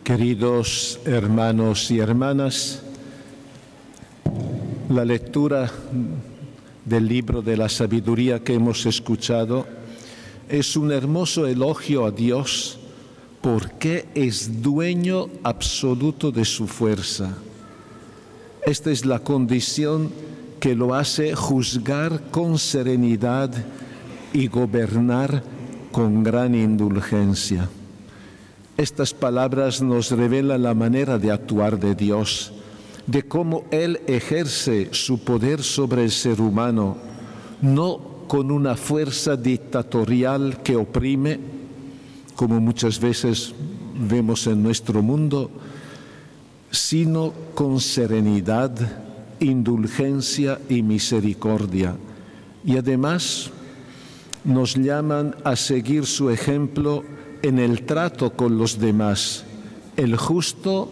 Queridos hermanos y hermanas, la lectura del libro de la sabiduría que hemos escuchado es un hermoso elogio a Dios porque es dueño absoluto de su fuerza. Esta es la condición que lo hace juzgar con serenidad y gobernar con gran indulgencia. Estas palabras nos revelan la manera de actuar de Dios, de cómo Él ejerce su poder sobre el ser humano, no con una fuerza dictatorial que oprime, como muchas veces vemos en nuestro mundo, sino con serenidad, indulgencia y misericordia. Y además nos llaman a seguir su ejemplo en el trato con los demás. El justo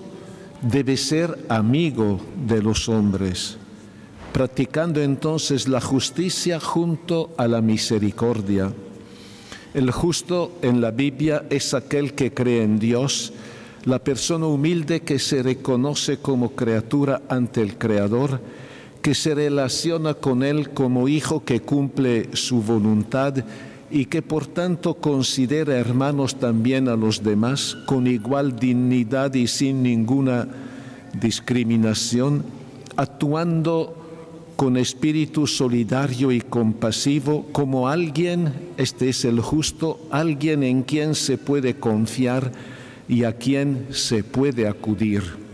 debe ser amigo de los hombres, practicando entonces la justicia junto a la misericordia. El justo en la Biblia es aquel que cree en Dios, la persona humilde que se reconoce como criatura ante el Creador, que se relaciona con Él como hijo que cumple su voluntad y que por tanto considera hermanos también a los demás con igual dignidad y sin ninguna discriminación, actuando con espíritu solidario y compasivo como alguien, este es el justo, alguien en quien se puede confiar y a quien se puede acudir.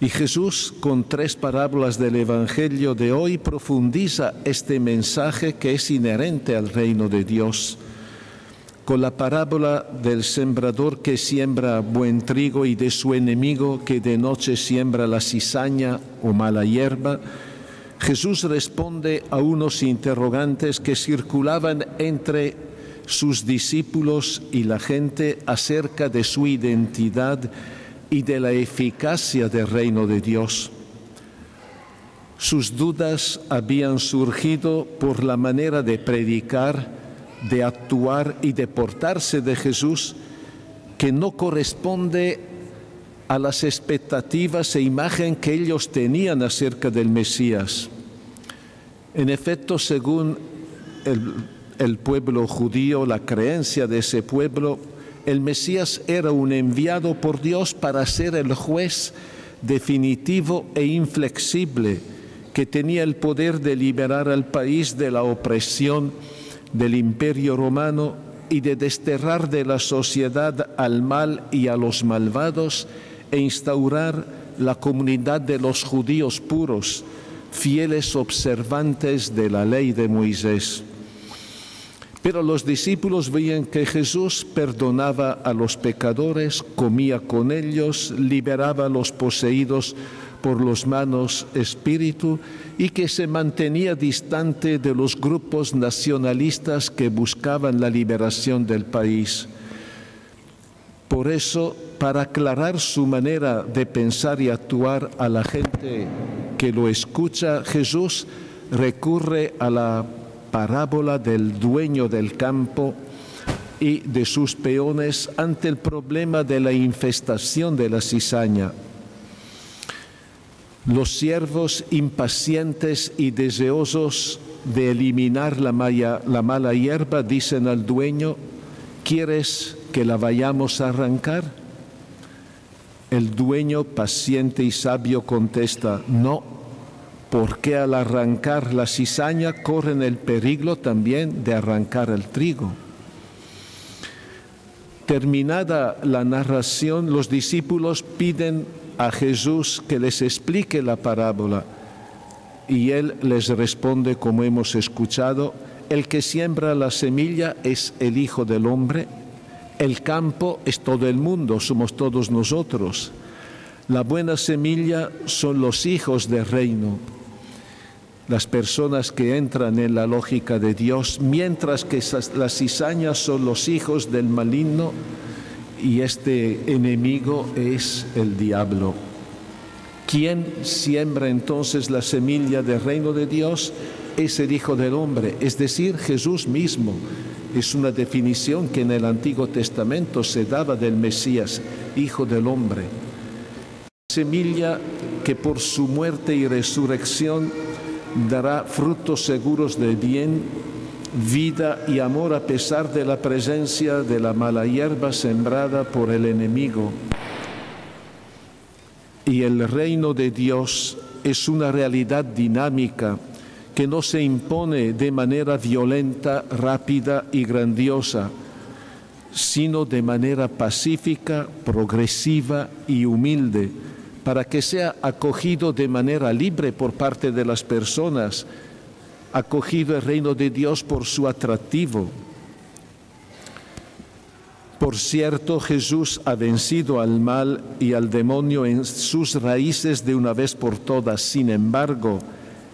Y Jesús, con 3 parábolas del Evangelio de hoy, profundiza este mensaje que es inherente al reino de Dios. Con la parábola del sembrador que siembra buen trigo y de su enemigo que de noche siembra la cizaña o mala hierba, Jesús responde a unos interrogantes que circulaban entre sus discípulos y la gente acerca de su identidad y de la eficacia del reino de Dios. Sus dudas habían surgido por la manera de predicar, de actuar y de portarse de Jesús, que no corresponde a las expectativas e imagen que ellos tenían acerca del Mesías. En efecto, según el pueblo judío, la creencia de ese pueblo, el Mesías era un enviado por Dios para ser el juez definitivo e inflexible que tenía el poder de liberar al país de la opresión del Imperio Romano y de desterrar de la sociedad al mal y a los malvados e instaurar la comunidad de los judíos puros, fieles observantes de la ley de Moisés. Pero los discípulos veían que Jesús perdonaba a los pecadores, comía con ellos, liberaba a los poseídos por los malos espíritus y que se mantenía distante de los grupos nacionalistas que buscaban la liberación del país. Por eso, para aclarar su manera de pensar y actuar a la gente que lo escucha, Jesús recurre a la parábola del dueño del campo y de sus peones ante el problema de la infestación de la cizaña. Los siervos impacientes y deseosos de eliminar la mala hierba dicen al dueño: ¿quieres que la vayamos a arrancar? El dueño, paciente y sabio, contesta: no, porque al arrancar la cizaña corren el peligro también de arrancar el trigo. Terminada la narración, los discípulos piden a Jesús que les explique la parábola y Él les responde, como hemos escuchado: el que siembra la semilla es el Hijo del Hombre, el campo es todo el mundo, somos todos nosotros. La buena semilla son los hijos del reino, las personas que entran en la lógica de Dios, mientras que las cizañas son los hijos del maligno y este enemigo es el diablo. ¿Quién siembra entonces la semilla del reino de Dios? Es el Hijo del Hombre, es decir, Jesús mismo, Es una definición que en el Antiguo Testamento se daba del Mesías, Hijo del Hombre. Semilla que por su muerte y resurrección dará frutos seguros de bien, vida y amor a pesar de la presencia de la mala hierba sembrada por el enemigo. Y el reino de Dios es una realidad dinámica que no se impone de manera violenta, rápida y grandiosa, sino de manera pacífica, progresiva y humilde, para que sea acogido de manera libre por parte de las personas, acogido el reino de Dios por su atractivo. Por cierto, Jesús ha vencido al mal y al demonio en sus raíces de una vez por todas. Sin embargo,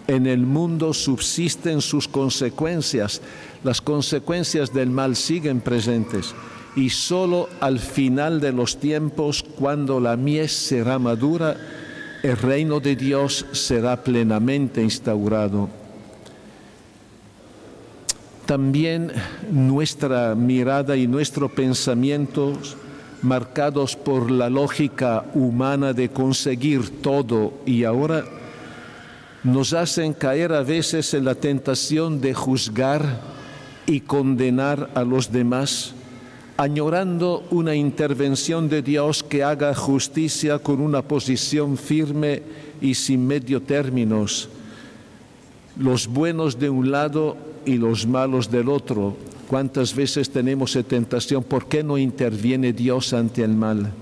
en el mundo subsisten sus consecuencias. Las consecuencias del mal siguen presentes. Y solo al final de los tiempos, cuando la mies será madura, el reino de Dios será plenamente instaurado. También nuestra mirada y nuestro pensamiento, marcados por la lógica humana de conseguir todo y ahora, nos hacen caer a veces en la tentación de juzgar y condenar a los demás, añorando una intervención de Dios que haga justicia con una posición firme y sin medio términos, los buenos de un lado y los malos del otro. ¿Cuántas veces tenemos esa tentación? ¿Por qué no interviene Dios ante el mal?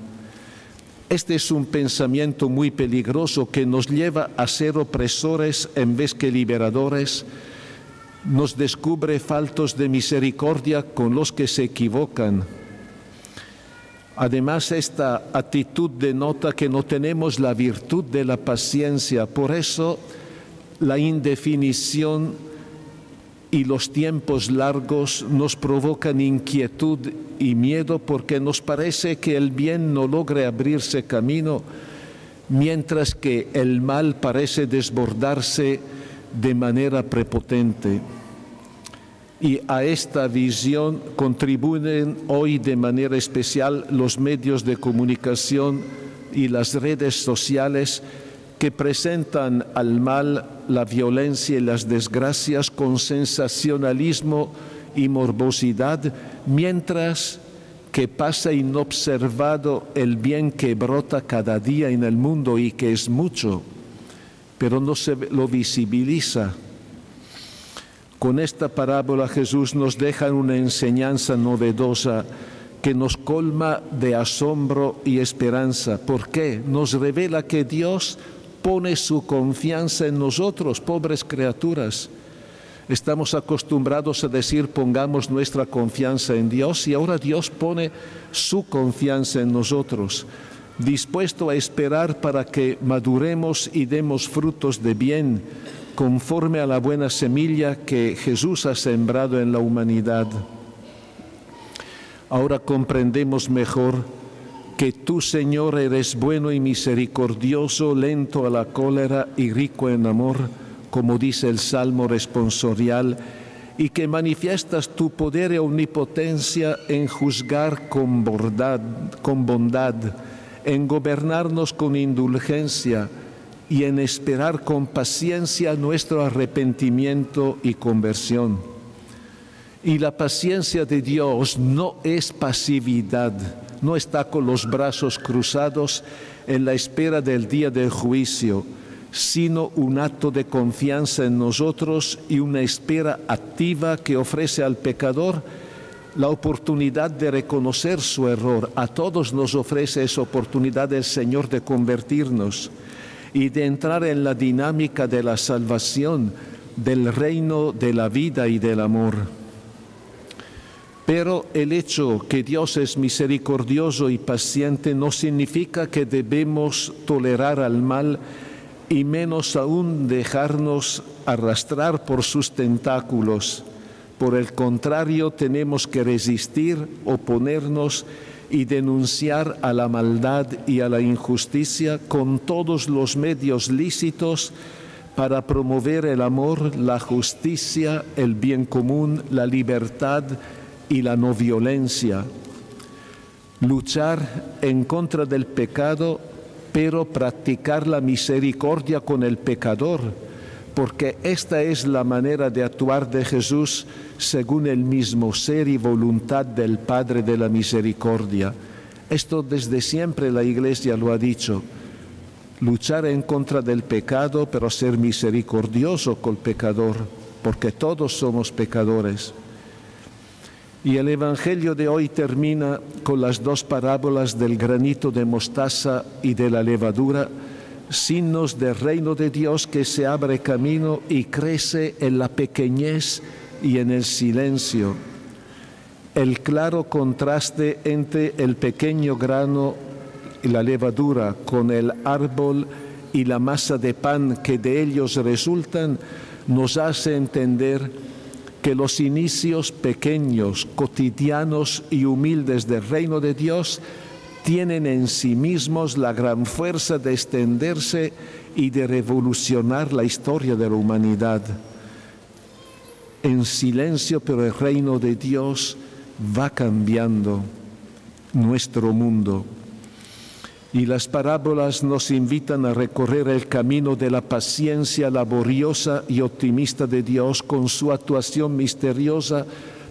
Este es un pensamiento muy peligroso que nos lleva a ser opresores en vez que liberadores. Nos descubre faltos de misericordia con los que se equivocan. Además, esta actitud denota que no tenemos la virtud de la paciencia. Por eso, la indefinición y los tiempos largos nos provocan inquietud y miedo porque nos parece que el bien no logre abrirse camino, mientras que el mal parece desbordarse de manera prepotente. Y a esta visión contribuyen hoy de manera especial los medios de comunicación y las redes sociales que presentan al mal, la violencia y las desgracias con sensacionalismo y morbosidad, mientras que pasa inobservado el bien que brota cada día en el mundo y que es mucho, pero no se lo visibiliza. Con esta parábola Jesús nos deja una enseñanza novedosa que nos colma de asombro y esperanza. ¿Por qué? Nos revela que Dios pone su confianza en nosotros, pobres criaturas. Estamos acostumbrados a decir pongamos nuestra confianza en Dios, y ahora Dios pone su confianza en nosotros, dispuesto a esperar para que maduremos y demos frutos de bien, conforme a la buena semilla que Jesús ha sembrado en la humanidad. Ahora comprendemos mejor que tú, Señor, eres bueno y misericordioso, lento a la cólera y rico en amor, como dice el Salmo responsorial, y que manifiestas tu poder y omnipotencia en juzgar con bondad, en gobernarnos con indulgencia y en esperar con paciencia nuestro arrepentimiento y conversión. Y la paciencia de Dios no es pasividad, no está con los brazos cruzados en la espera del día del juicio, sino un acto de confianza en nosotros y una espera activa que ofrece al pecador la oportunidad de reconocer su error. A todos nos ofrece esa oportunidad el Señor de convertirnos y de entrar en la dinámica de la salvación, del reino de la vida y del amor. Pero el hecho que Dios es misericordioso y paciente no significa que debemos tolerar al mal y menos aún dejarnos arrastrar por sus tentáculos. Por el contrario, tenemos que resistir, oponernos y denunciar a la maldad y a la injusticia con todos los medios lícitos para promover el amor, la justicia, el bien común, la libertad y la no violencia. Luchar en contra del pecado, pero practicar la misericordia con el pecador, porque esta es la manera de actuar de Jesús según el mismo ser y voluntad del Padre de la misericordia. Esto desde siempre la Iglesia lo ha dicho. Luchar en contra del pecado, pero ser misericordioso con el pecador, porque todos somos pecadores. Y el Evangelio de hoy termina con las dos parábolas del granito de mostaza y de la levadura, signos del reino de Dios que se abre camino y crece en la pequeñez y en el silencio. El claro contraste entre el pequeño grano y la levadura con el árbol y la masa de pan que de ellos resultan nos hace entender que los inicios pequeños, cotidianos y humildes del reino de Dios tienen en sí mismos la gran fuerza de extenderse y de revolucionar la historia de la humanidad. En silencio, pero el reino de Dios va cambiando nuestro mundo. Y las parábolas nos invitan a recorrer el camino de la paciencia laboriosa y optimista de Dios con su actuación misteriosa,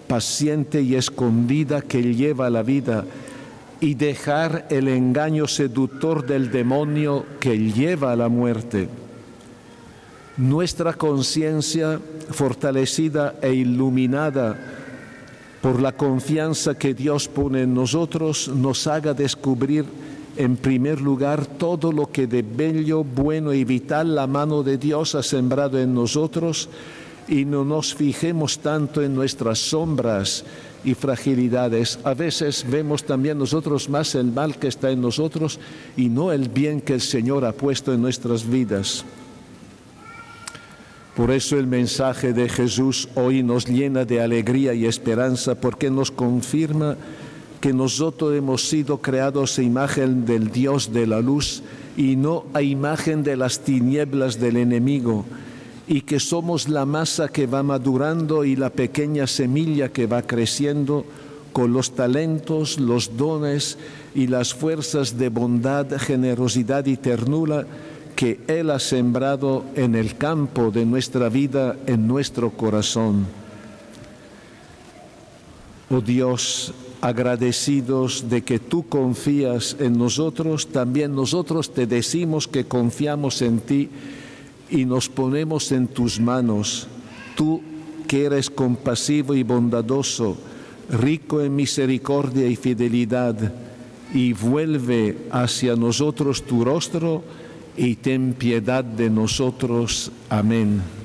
paciente y escondida que lleva a la vida, y dejar el engaño seductor del demonio que lleva a la muerte. Nuestra conciencia, fortalecida e iluminada por la confianza que Dios pone en nosotros, nos haga descubrir en primer lugar todo lo que de bello, bueno y vital la mano de Dios ha sembrado en nosotros, y no nos fijemos tanto en nuestras sombras y fragilidades. A veces vemos también nosotros más el mal que está en nosotros y no el bien que el Señor ha puesto en nuestras vidas. Por eso el mensaje de Jesús hoy nos llena de alegría y esperanza, porque nos confirma que nosotros hemos sido creados a imagen del Dios de la luz y no a imagen de las tinieblas del enemigo, y que somos la masa que va madurando y la pequeña semilla que va creciendo con los talentos, los dones y las fuerzas de bondad, generosidad y ternura que Él ha sembrado en el campo de nuestra vida, en nuestro corazón. Oh Dios, agradecidos de que tú confías en nosotros, también nosotros te decimos que confiamos en ti y nos ponemos en tus manos. Tú que eres compasivo y bondadoso, rico en misericordia y fidelidad, y vuelve hacia nosotros tu rostro y ten piedad de nosotros. Amén.